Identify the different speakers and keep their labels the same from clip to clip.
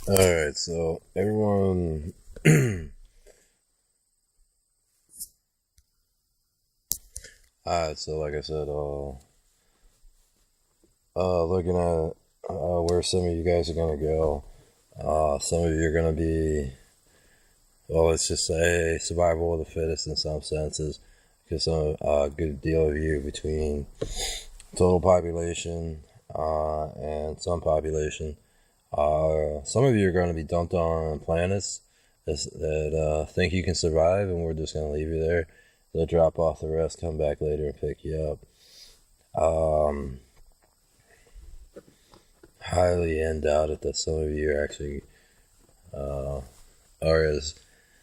Speaker 1: Alright, so everyone. Alright, so like I said, looking at where some of you guys are gonna go. Some of you are gonna be, well, let's just say survival of the fittest in some senses, because a good deal of you between total population and some population. Some of you are going to be dumped on planets that think you can survive, and we're just going to leave you there. They'll drop off the rest, come back later and pick you up. Highly doubt it that some of you are actually are as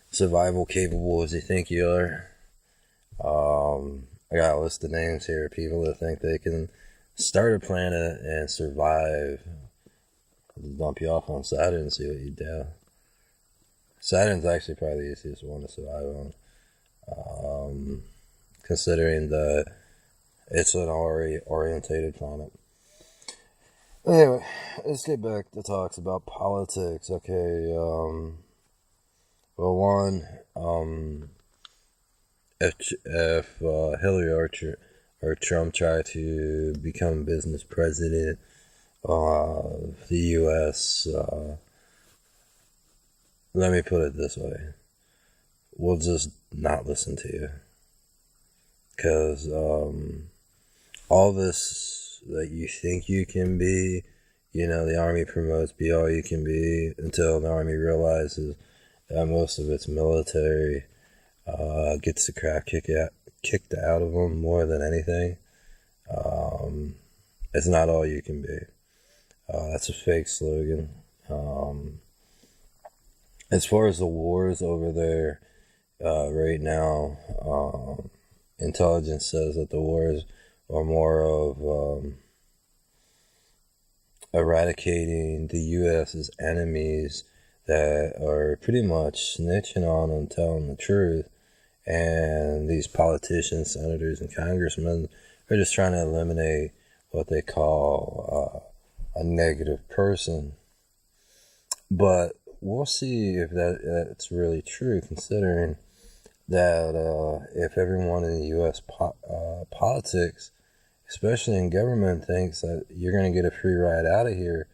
Speaker 1: survival capable as you think you are. I got a list of names here of people that think they can start a planet and survive. I'll dump you off on Saturn and see what you do. Saturn's actually probably the easiest one to survive on, considering that it's an orientated planet. Anyway, let's get back to talks about politics. Okay, well, one, if Hillary or Trump try to become business president of the U.S., let me put it this way: we'll just not listen to you, because all this that you think you can be, the Army promotes be all you can be, until the Army realizes that most of its military gets the crap kicked out of them more than anything. It's not all you can be. That's a fake slogan. As far as the wars over there right now, intelligence says that the wars are more of eradicating the U.S.'s enemies that are pretty much snitching on and telling the truth. And these politicians, senators, and congressmen are just trying to eliminate what they call a negative person. But we'll see if that's really true, considering that if everyone in the U.S. politics, especially in government, thinks that you're going to get a free ride out of here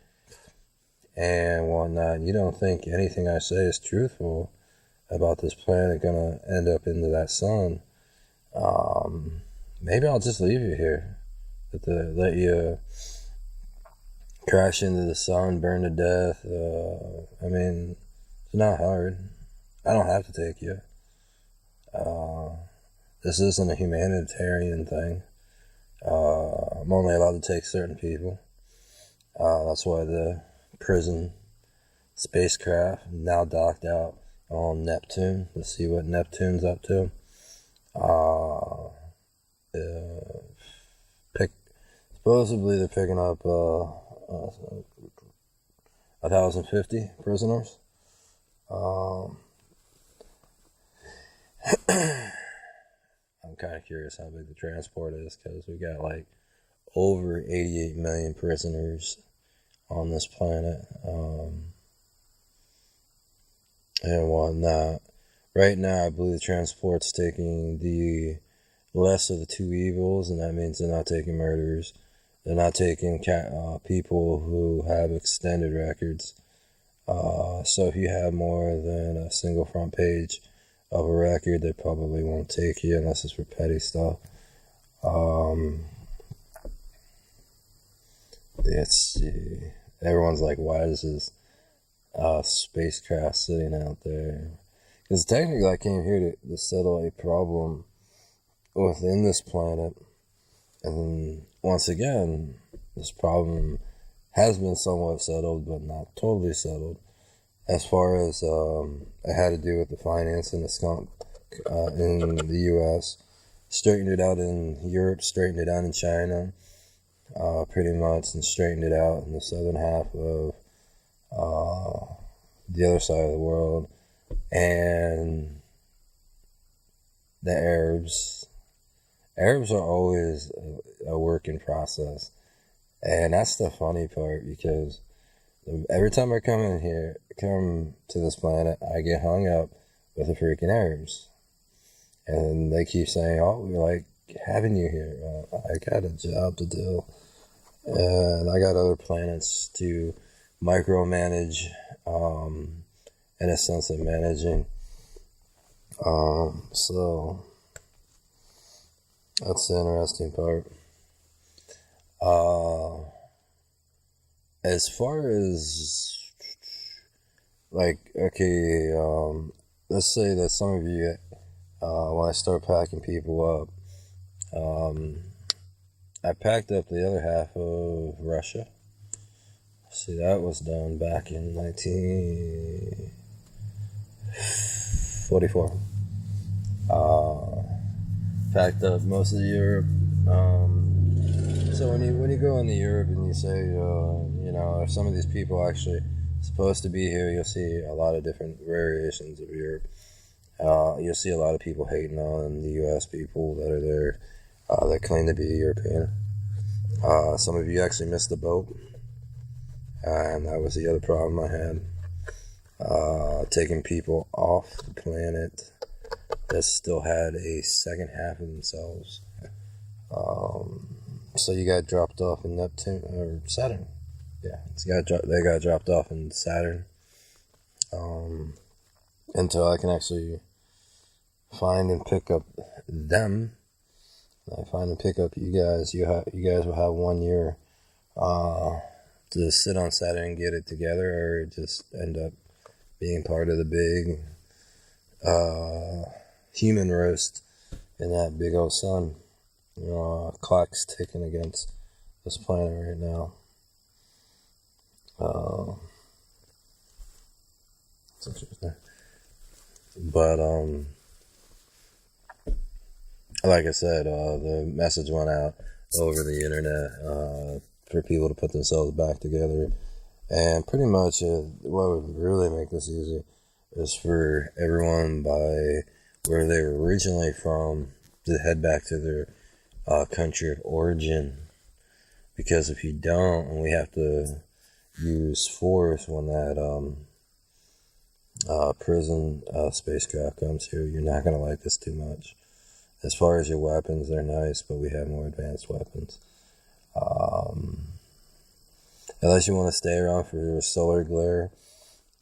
Speaker 1: and whatnot, you don't think anything I say is truthful about this planet going to end up into that sun, maybe I'll just leave you here. Let you crash into the sun, burn to death. I mean, it's not hard. I don't have to take you. This isn't a humanitarian thing. I'm only allowed to take certain people. That's why the prison spacecraft now docked out on Neptune to see what Neptune's up to. Supposedly they're picking up 1,050 prisoners. I'm kind of curious how big the transport is, because we got like over 88 million prisoners on this planet. And whatnot. Right now, I believe the transport's taking the less of the two evils, and that means they're not taking murderers. They're not taking people who have extended records. So if you have more than a single front page of a record, they probably won't take you unless it's for petty stuff. Let's see. Everyone's like, why is this spacecraft sitting out there? Because technically I came here to settle a problem within this planet. And once again, this problem has been somewhat settled, but not totally settled. As far as it had to do with the finance and the skunk in the U.S., straightened it out in Europe, straightened it out in China, pretty much, and straightened it out in the southern half of the other side of the world. And the Arabs are always a work in process. And that's the funny part, because Every time I come to this planet, I get hung up with the freaking Arabs. And they keep saying, oh, we like having you here. I got a job to do. And I got other planets to micromanage, in a sense of managing. So that's the interesting part. As far as, like, okay, let's say that some of you, when I start packing people up, I packed up the other half of Russia. See, that was done back in 1944. Packed up most of Europe. So when you go into Europe and you say, if some of these people actually supposed to be here, you'll see a lot of different variations of Europe. You'll see a lot of people hating on the U.S. people that are there, that claim to be European. Some of you actually missed the boat, and that was the other problem I had. Taking people off the planet that still had a second half of themselves. So you got dropped off in Neptune or Saturn. Yeah, they got dropped off in Saturn. Until I can actually find and pick up them. I find and pick up you guys. You guys will have 1 year to sit on Saturn and get it together, or just end up being part of the big human roast in that big old sun. Clock's ticking against this planet right now. It's interesting. But like I said, the message went out over the internet for people to put themselves back together, and pretty much what would really make this easy is for everyone by where they were originally from to head back to their country of origin, because if you don't, and we have to use force when that prison spacecraft comes here, you're not going to like this too much. As far as your weapons, they're nice, but we have more advanced weapons. Unless you want to stay around for solar glare.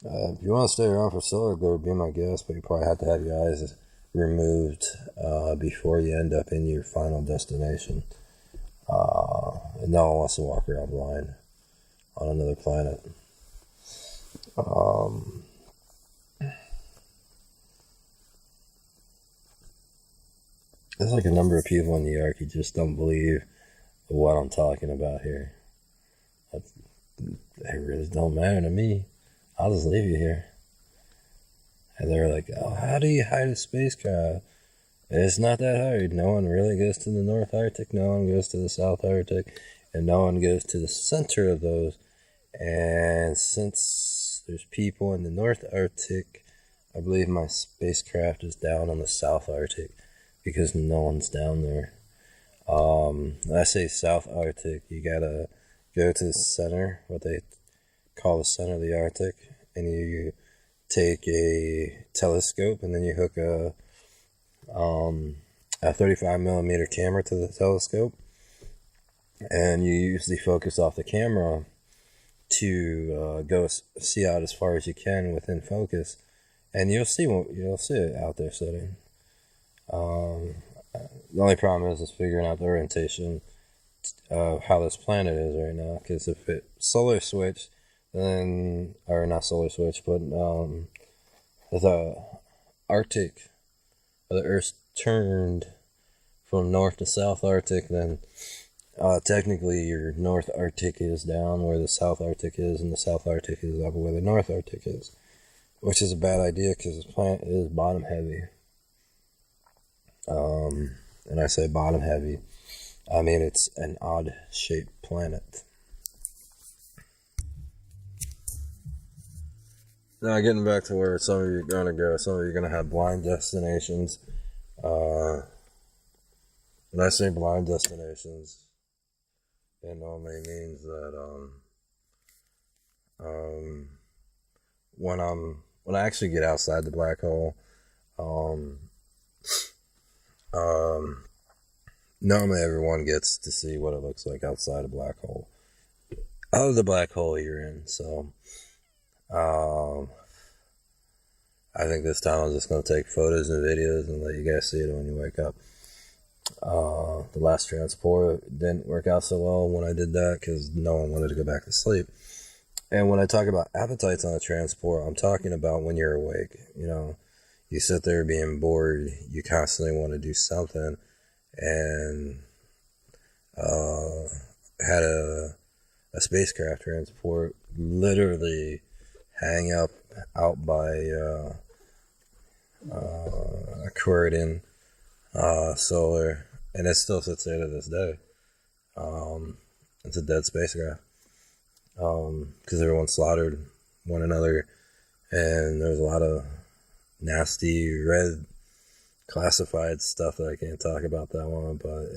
Speaker 1: If you want to stay around for solar glare, be my guest, but you probably have to have your eyes removed before you end up in your final destination. No one wants to walk around blind on another planet. There's like a number of people in New York who just don't believe what I'm talking about here. It really don't matter to me. I'll just leave you here. And they're like, oh, how do you hide a spacecraft? It's not that hard. No one really goes to the North Arctic, no one goes to the South Arctic, and no one goes to the center of those. And since there's people in the North Arctic, I believe my spacecraft is down on the South Arctic, because no one's down there. When I say South Arctic, you gotta go to the center, what they call the center of the Arctic, and you take a telescope, and then you hook a 35 millimeter camera to the telescope, and you use the focus off the camera to go see out as far as you can within focus, and you'll see it out there sitting. The only problem is figuring out the orientation of how this planet is right now, because if it solar switch, then, or not solar switch, but the Arctic, the Earth turned from North to South Arctic, then technically your North Arctic is down where the South Arctic is, and the South Arctic is up where the North Arctic is, which is a bad idea because this planet is bottom heavy. And I say bottom heavy, I mean it's an odd shaped planet. Now getting back to where some of you are going to go, some of you are going to have blind destinations. When I say blind destinations, it normally means that Um, when I actually get outside the black hole, um, um, normally everyone gets to see what it looks like outside a black hole, out of the black hole you're in. So, I think this time I'm just going to take photos and videos and let you guys see it when you wake up. The last transport didn't work out so well when I did that because no one wanted to go back to sleep. And when I talk about appetites on a transport, I'm talking about when you're awake. You know, you sit there being bored, you constantly want to do something, and had a spacecraft transport literally hang up out by Croydon Solar, and it still sits there to this day. It's a dead spacecraft because everyone slaughtered one another, and there's a lot of nasty red classified stuff that I can't talk about that one, but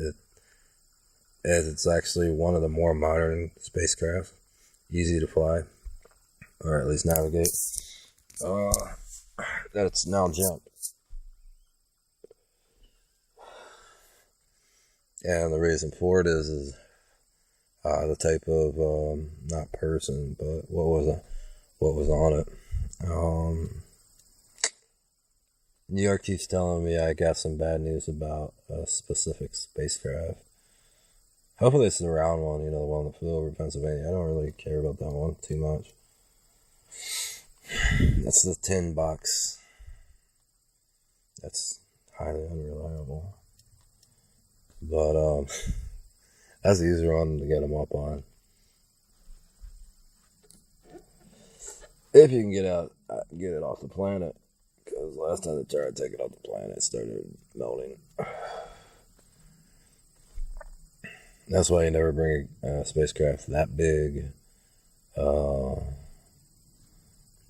Speaker 1: it's actually one of the more modern spacecraft, easy to fly, or at least navigate. That's now jumped. And the reason for it is the type of not person, but what was on it. New York keeps telling me I got some bad news about a specific spacecraft. Hopefully it's the round one, you know, the one that flew over Pennsylvania. I don't really care about that one too much. That's the tin box. That's highly unreliable. But that's the easier one to get them up on. If you can get it off the planet. Because last time they tried to take it off the planet, it started melting. That's why you never bring a spacecraft that big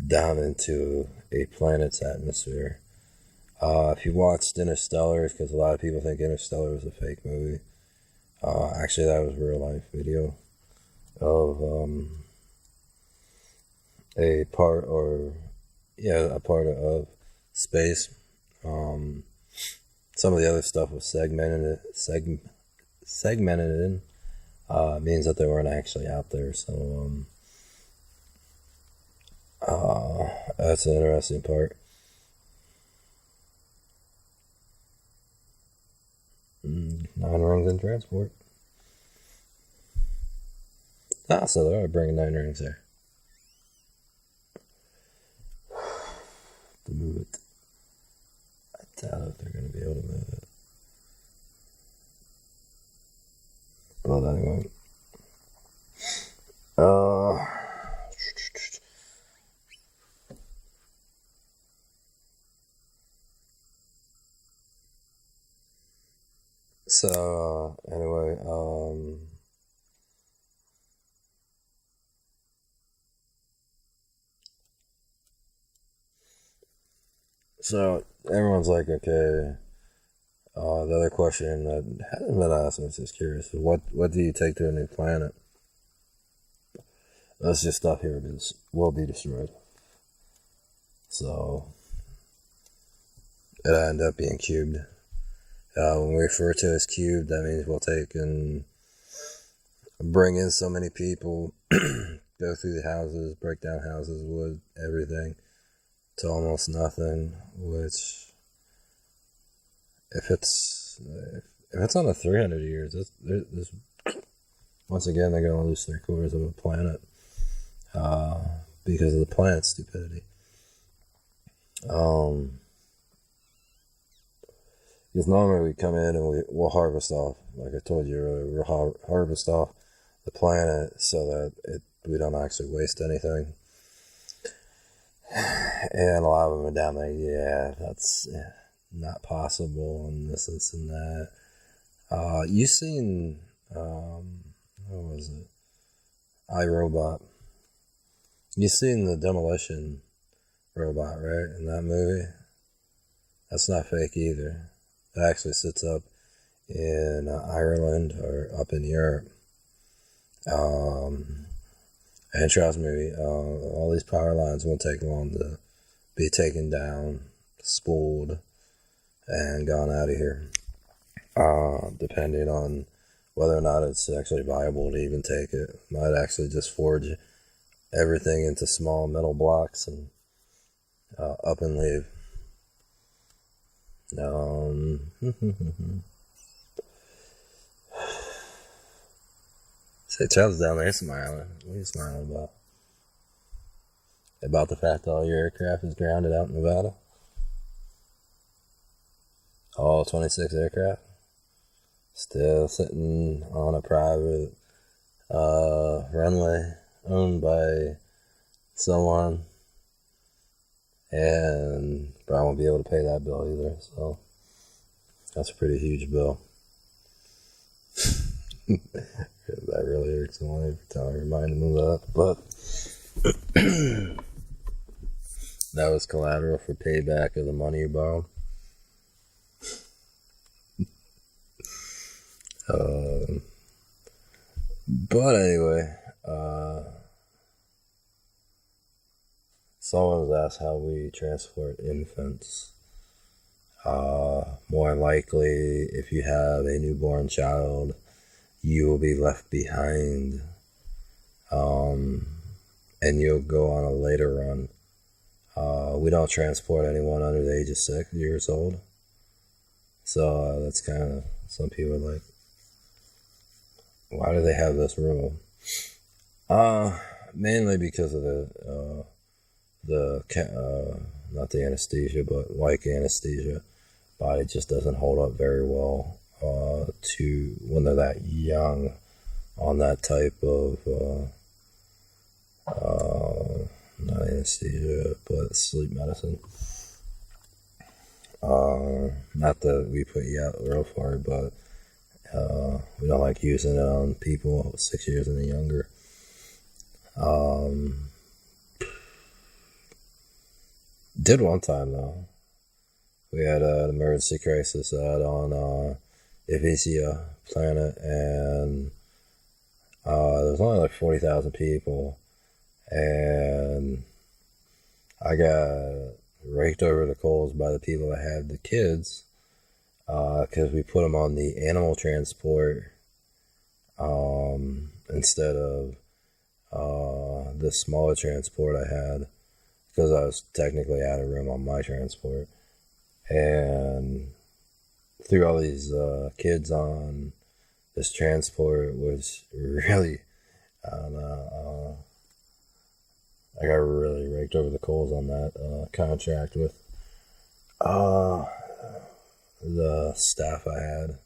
Speaker 1: down into a planet's atmosphere. If you watched Interstellar, because a lot of people think Interstellar was a fake movie. Actually, that was real life video of a part of space. Some of the other stuff was segmented in. Means that they weren't actually out there. So that's an interesting part. 9 rings in transport. So they're bringing 9 rings there. To move it. I doubt if they're going to be able to move it. But anyway. So, anyway, so everyone's like, okay, the other question that hasn't been asked, I'm just curious, what do you take to a new planet? That's just stuff here will be destroyed. So, it'll end up being cubed. When we refer to it as cubed, that means we'll take and bring in so many people, go through the houses, break down houses, wood, everything, to almost nothing, which, if it's on a 300 years, this once again, they're going to lose 3/4 of a planet, because of the planet's stupidity. Because normally we come in and we'll harvest off, like I told you earlier, we'll harvest off the planet so that we don't actually waste anything. And a lot of them are down there, yeah, that's not possible, and this and that. You seen, what was it? iRobot. You seen the demolition robot, right, in that movie? That's not fake either. It actually sits up in Ireland or up in Europe. And And trust me, all these power lines won't take long to be taken down, spooled, and gone out of here. Depending on whether or not it's actually viable to even take it. Might actually just forge everything into small metal blocks and up and leave. Say, Chubb's down there smiling. What are you smiling about? About the fact that all your aircraft is grounded out in Nevada? All 26 aircraft? Still sitting on a private runway owned by someone, and probably won't be able to pay that bill either, so that's a pretty huge bill. That really irks me every time I remind them of that, but that was collateral for payback of the money you borrowed. But anyway, someone was asked how we transport infants. More likely, if you have a newborn child, you will be left behind, and you'll go on a later run. We don't transport anyone under the age of 6 years old. So that's kind of, some people are like, why do they have this rule? Mainly because of not the anesthesia, but like anesthesia, body just doesn't hold up very well to when they're that young on that type of not anesthesia, but sleep medicine. Not that we put you out real far, but we don't like using it on people 6 years and younger. Did one time though. We had an emergency crisis out on Ivisia planet, and there was only like 40,000 people, and I got raked over the coals by the people that had the kids, because we put them on the animal transport instead of the smaller transport I had, because I was technically out of room on my transport, and threw all these kids on this transport was really, I don't know, I got really raked over the coals on that contract with the staff I had,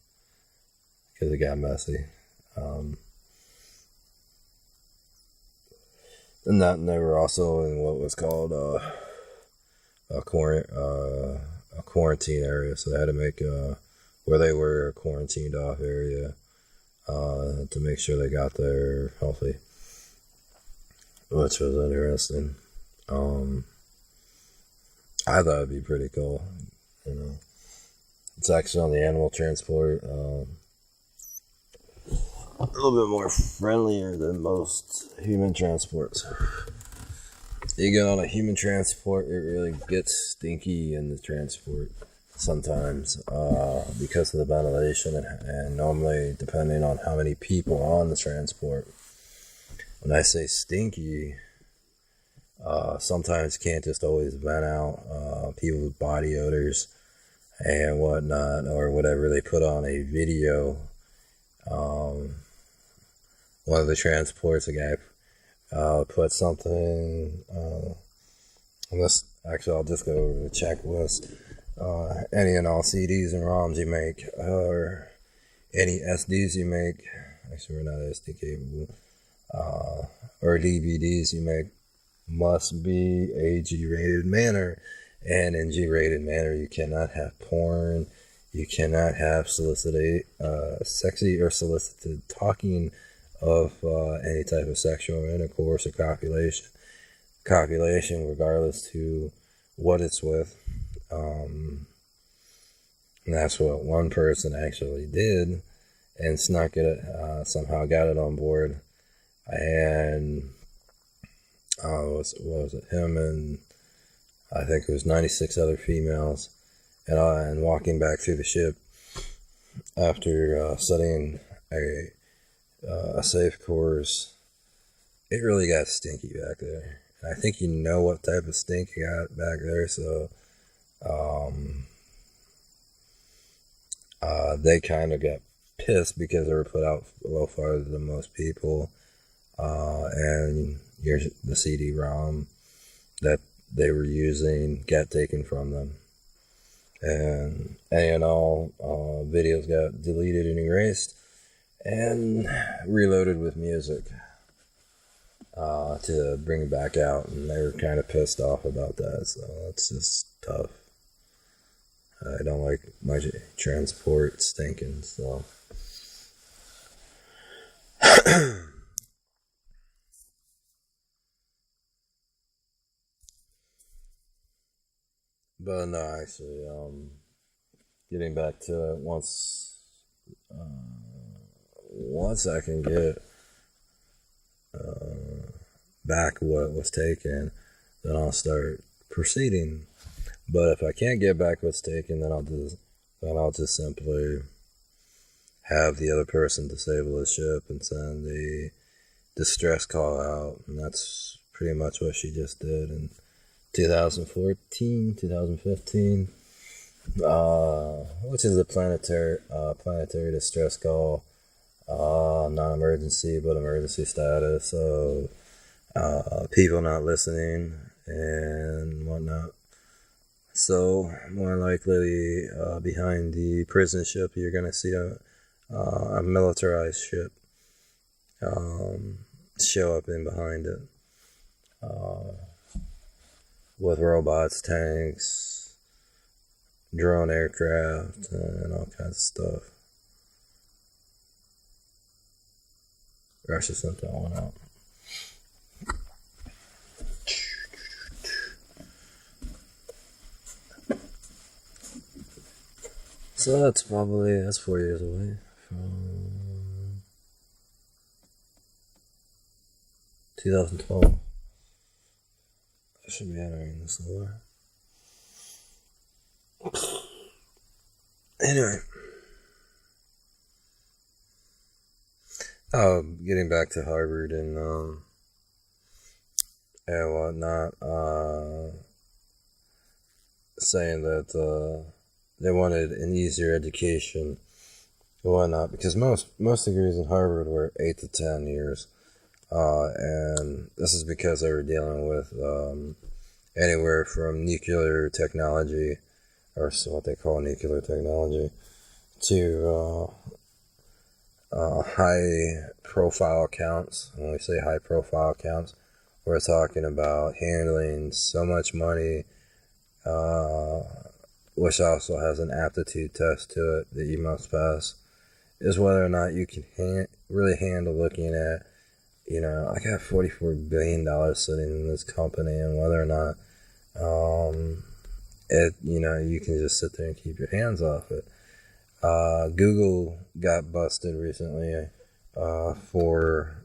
Speaker 1: because it got messy. And they were also in what was called a quarantine area, so they had to make where they were a quarantined off area to make sure they got there healthy, which was interesting. I thought it'd be pretty cool, you know. It's actually on the animal transport, a little bit more friendlier than most human transports. You get on a human transport, it really gets stinky in the transport sometimes because of the ventilation, and normally depending on how many people are on the transport. When I say stinky, sometimes can't just always vent out people's body odors and whatnot, or whatever they put on a video. One of the transports, a guy put something on this. Actually, I'll just go over the checklist. Any and all CDs and ROMs you make, or any SDs you make, actually we're not SD capable, or DVDs you make, must be a G-rated manner. And in G-rated manner, you cannot have porn, you cannot have solicited, sexy or solicited talking of any type of sexual intercourse or copulation, regardless to what it's with. And that's what one person actually did, and snuck it, somehow got it on board, and was it him and I think it was 96 other females, and walking back through the ship after studying a safe course, it really got stinky back there. And I think you know what type of stink you got back there, so they kind of got pissed because they were put out a little farther than most people, and the CD-ROM that they were using got taken from them, and all videos got deleted and erased and reloaded with music to bring back out, and they were kind of pissed off about that. So it's just tough. I don't like my transport stinking, so. But no, actually, getting back to it, once I can get back what was taken, then I'll start proceeding. But if I can't get back what's taken, then I'll just simply have the other person disable the ship and send the distress call out, and that's pretty much what she just did in 2014, 2015, which is a planetary distress call, non-emergency but emergency status, so people not listening and whatnot. So more likely, behind the prison ship, you're gonna see a militarized ship show up in behind it, with robots, tanks, drone aircraft, and all kinds of stuff. Russia sent that one out. So that's 4 years away from 2012. I should be entering this somewhere. Anyway. Getting back to Harvard and whatnot, saying that they wanted an easier education and whatnot, because most degrees in Harvard were 8 to 10 years, and this is because they were dealing with anywhere from nuclear technology, or what they call nuclear technology, to high-profile accounts. When we say high-profile accounts, we're talking about handling so much money, which also has an aptitude test to it that you must pass, is whether or not you can really handle looking at, I got $44 billion sitting in this company, and whether or not you can just sit there and keep your hands off it. Google got busted recently for